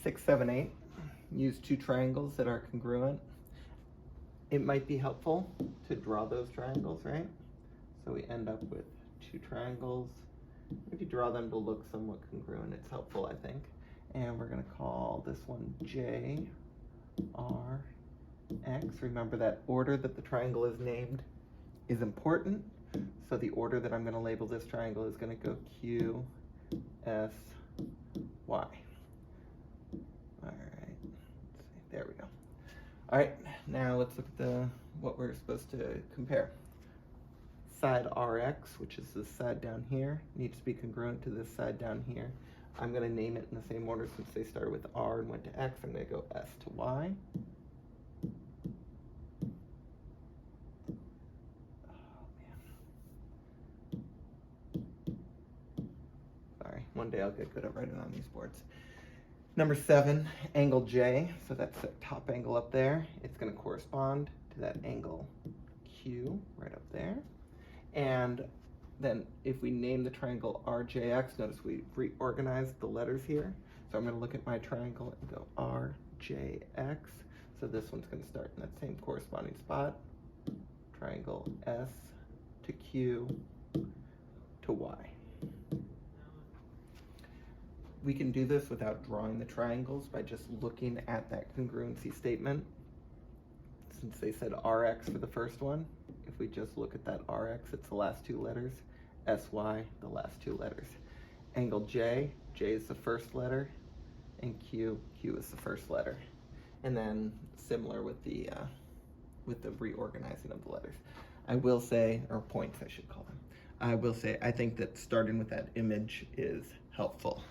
6, 7, 8. Use two triangles that are congruent. It might be helpful to draw those triangles, right? So we end up with two triangles. If you draw them to look somewhat congruent, it's helpful, I think. And we're gonna call this one J, R, X. Remember that order that the triangle is named is important. So the order that I'm gonna label this triangle is gonna go Q, S, Y. All right, let's see, there we go. All right, now let's look at what we're supposed to compare. Side RX, which is this side down here, needs to be congruent to this side down here. I'm gonna name it in the same order since they started with R and went to X. I'm gonna go S to Y. Sorry, one day I'll get good at writing on these boards. Number 7, angle J, so that's the top angle up there. It's gonna correspond to that angle Q right up there. And then if we name the triangle RJX, notice we reorganized the letters here. So I'm gonna look at my triangle and go RJX. So this one's gonna start in that same corresponding spot. Triangle S to Q to Y. We can do this without drawing the triangles by just looking at that congruency statement. Since they said RX for the first one, if we just look at that RX, it's the last two letters, SY, the last two letters. Angle J, J is the first letter, and Q, Q is the first letter. And then similar with the reorganizing of the letters. I will say, or points I should call them, I will say I think that starting with that image is helpful.